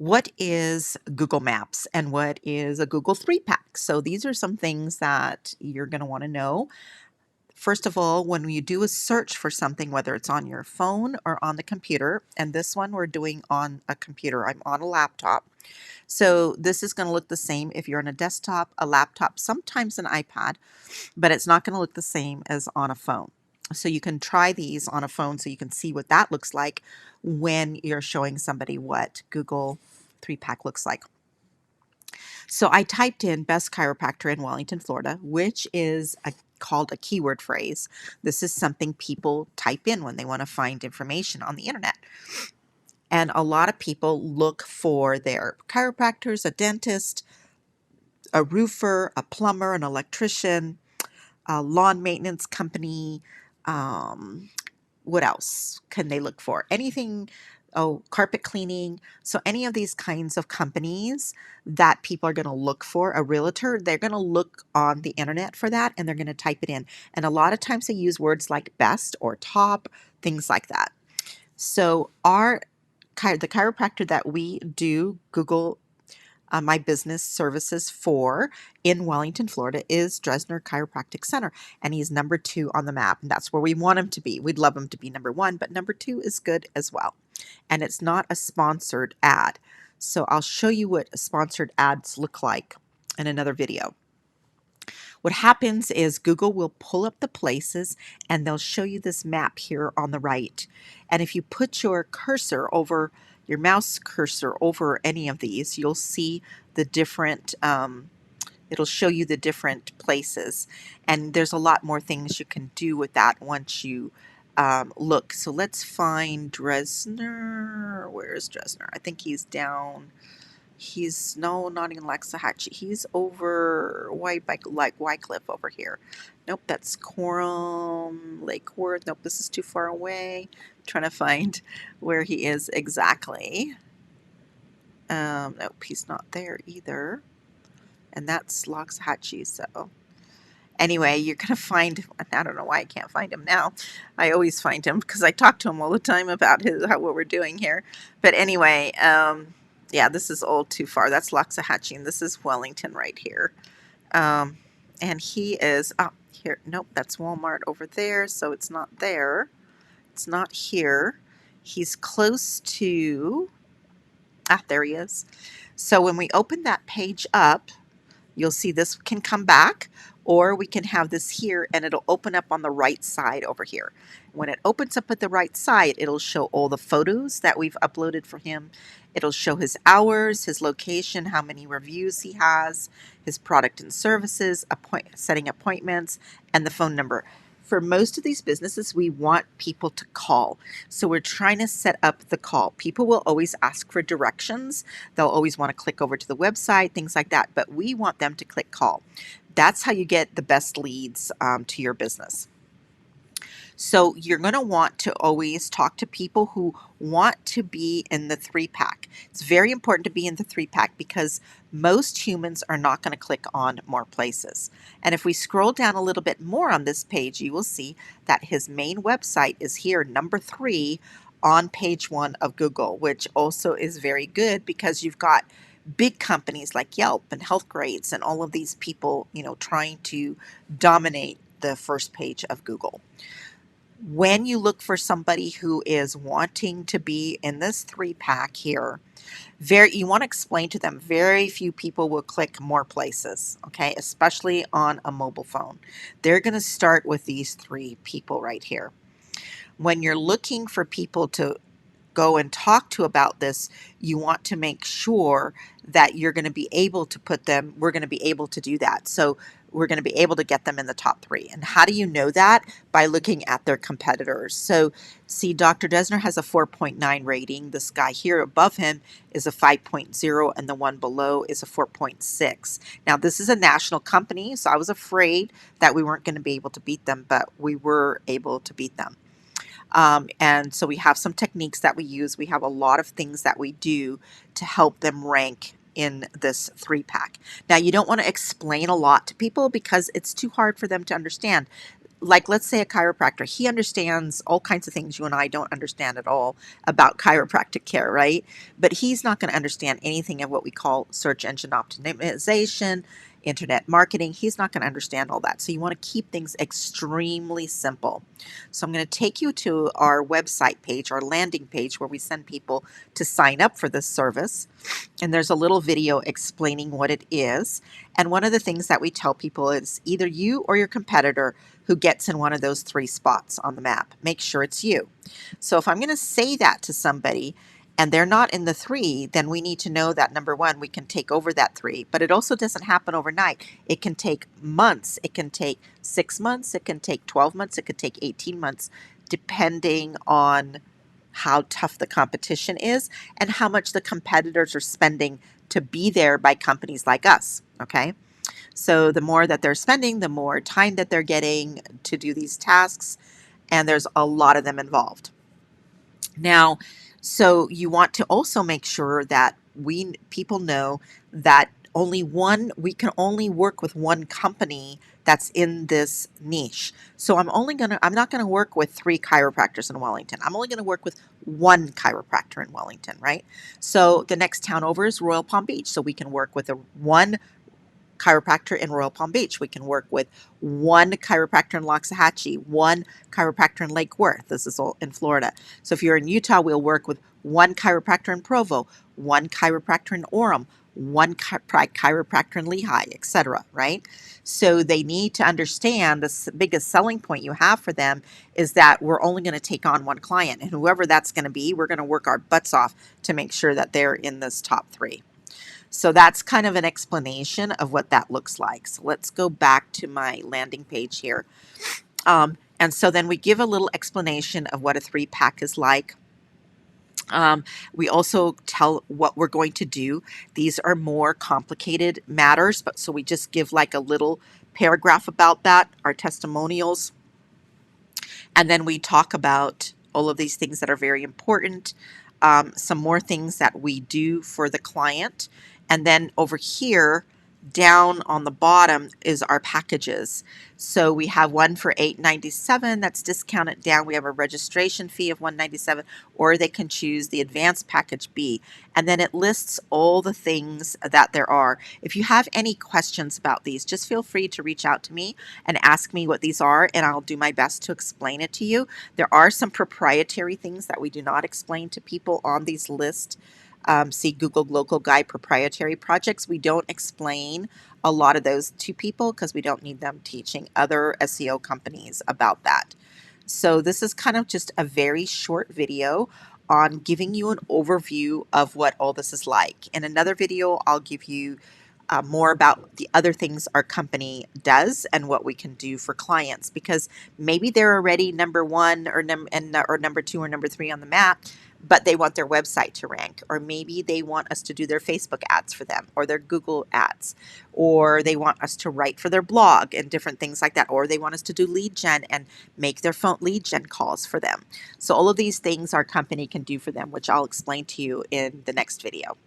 What is Google Maps and what is a Google 3-pack? So these are some things that you're going to want to know. First of all, when you do a search for something, whether it's on your phone or on the computer, and this one we're doing on a computer, I'm on a laptop. So this is going to look the same if you're on a desktop, a laptop, sometimes an iPad, but it's not going to look the same as on a phone. So you can try these on a phone so you can see what that looks like when you're showing somebody what Google 3-pack looks like. So I typed in best chiropractor in Wellington, Florida, which is called a keyword phrase. This is something people type in when they want to find information on the internet. And a lot of people look for their chiropractors, a dentist, a roofer, a plumber, an electrician, a lawn maintenance company. What else can they look for? Anything, oh, carpet cleaning. So any of these kinds of companies that people are going to look for, a realtor, they're going to look on the internet for that and they're going to type it in. And a lot of times they use words like best or top, things like that. So the chiropractor that we do Google my business services for in Wellington, Florida is Dresner Chiropractic Center, and he's number 2 on the map, and that's where we want him to be. We'd love him to be number 1, but number 2 is good as well. And it's not a sponsored ad. So I'll show you what sponsored ads look like in another video. What happens is Google will pull up the places and they'll show you this map here on the right. And if you put your cursor over, your mouse cursor over any of these, you'll see the different, it'll show you the different places. And there's a lot more things you can do with that once you look. So let's find Dresner. Where is Dresner? I think he's down. He's no, not in Waxahachie. He's over Wycliffe over here. Nope, that's Coram, Lake Worth. Nope, this is too far away. I'm trying to find where he is exactly. Nope, he's not there either. And that's Loxahatchee, so anyway, you're going to find, I don't know why I can't find him now. I always find him because I talk to him all the time about what we're doing here. But anyway, yeah, this is all too far. That's Loxahatchee, and this is Wellington right here. And he is, here, nope, that's Walmart over there, so it's not there. It's not here. He's close to, there he is. So when we open that page up, you'll see this can come back, or we can have this here and it'll open up on the right side over here. When it opens up at the right side, it'll show all the photos that we've uploaded for him. It'll show his hours, his location, how many reviews he has, his product and services, setting appointments, and the phone number. For most of these businesses, we want people to call. So we're trying to set up the call. People will always ask for directions. They'll always want to click over to the website, things like that. But we want them to click call. That's how you get the best leads to your business. So you're going to want to always talk to people who want to be in the 3-pack. It's very important to be in the 3-pack because most humans are not going to click on more places. And if we scroll down a little bit more on this page, you will see that his main website is here, number 3 on page 1 of Google, which also is very good because you've got big companies like Yelp and Healthgrades and all of these people, trying to dominate the first page of Google. When you look for somebody who is wanting to be in this 3-pack here, you want to explain to them very few people will click more places, okay, especially on a mobile phone. They're going to start with these 3 people right here. When you're looking for people to go and talk to about this, you want to make sure that you're going to be able to we're going to be able to do that. So we're going to be able to get them in the top 3. And how do you know that? By looking at their competitors. So see, Dr. Dresner has a 4.9 rating. This guy here above him is a 5.0, and the one below is a 4.6. Now, this is a national company, so I was afraid that we weren't going to be able to beat them, but we were able to beat them. And so we have some techniques that we use. We have a lot of things that we do to help them rank in this 3-pack. Now, you don't want to explain a lot to people because it's too hard for them to understand. like let's say a chiropractor, he understands all kinds of things you and I don't understand at all about chiropractic care, right? But he's not going to understand anything of what we call search engine optimization, internet marketing. He's not going to understand all that. So you want to keep things extremely simple. So I'm going to take you to our website page, our landing page, where we send people to sign up for this service. And there's a little video explaining what it is. And one of the things that we tell people is either you or your competitor who gets in one of those 3 spots on the map. Make sure it's you. So if I'm going to say that to somebody and they're not in the 3, then we need to know that number 1, we can take over that 3. But it also doesn't happen overnight. It can take months. It can take 6 months. It can take 12 months. It could take 18 months, depending on how tough the competition is and how much the competitors are spending to be there by companies like us. Okay. So the more that they're spending, the more time that they're getting to do these tasks, and there's a lot of them involved. Now, so you want to also make sure that people know that we can only work with one company that's in this niche. So I'm not gonna work with 3 chiropractors in Wellington. I'm only gonna work with 1 chiropractor in Wellington, right? So the next town over is Royal Palm Beach. So we can work with one chiropractor in Royal Palm Beach. We can work with 1 chiropractor in Loxahatchee, 1 chiropractor in Lake Worth. This is all in Florida. So if you're in Utah, we'll work with 1 chiropractor in Provo, 1 chiropractor in Orem, 1 chiropractor in Lehigh, etc. Right? So they need to understand the biggest selling point you have for them is that we're only going to take on 1 client, and whoever that's going to be, we're going to work our butts off to make sure that they're in this top 3. So that's kind of an explanation of what that looks like. So let's go back to my landing page here. And so then we give a little explanation of what a 3-pack is like. We also tell what we're going to do. These are more complicated matters, but so we just give like a little paragraph about that, our testimonials. And then we talk about all of these things that are very important, some more things that we do for the client. And then over here, down on the bottom is our packages. So we have one for $8.97 that's discounted down. We have a registration fee of $197, or they can choose the advanced package B. And then it lists all the things that there are. If you have any questions about these, just feel free to reach out to me and ask me what these are, and I'll do my best to explain it to you. There are some proprietary things that we do not explain to people on these lists. See Google Local Guide proprietary projects. We don't explain a lot of those to people because we don't need them teaching other SEO companies about that. So this is kind of just a very short video on giving you an overview of what all this is like. In another video, I'll give you more about the other things our company does and what we can do for clients, because maybe they're already number 1 or number 2 or number 3 on the map, but they want their website to rank, or maybe they want us to do their Facebook ads for them, or their Google ads, or they want us to write for their blog and different things like that, or they want us to do lead gen and make their phone lead gen calls for them. So all of these things our company can do for them, which I'll explain to you in the next video.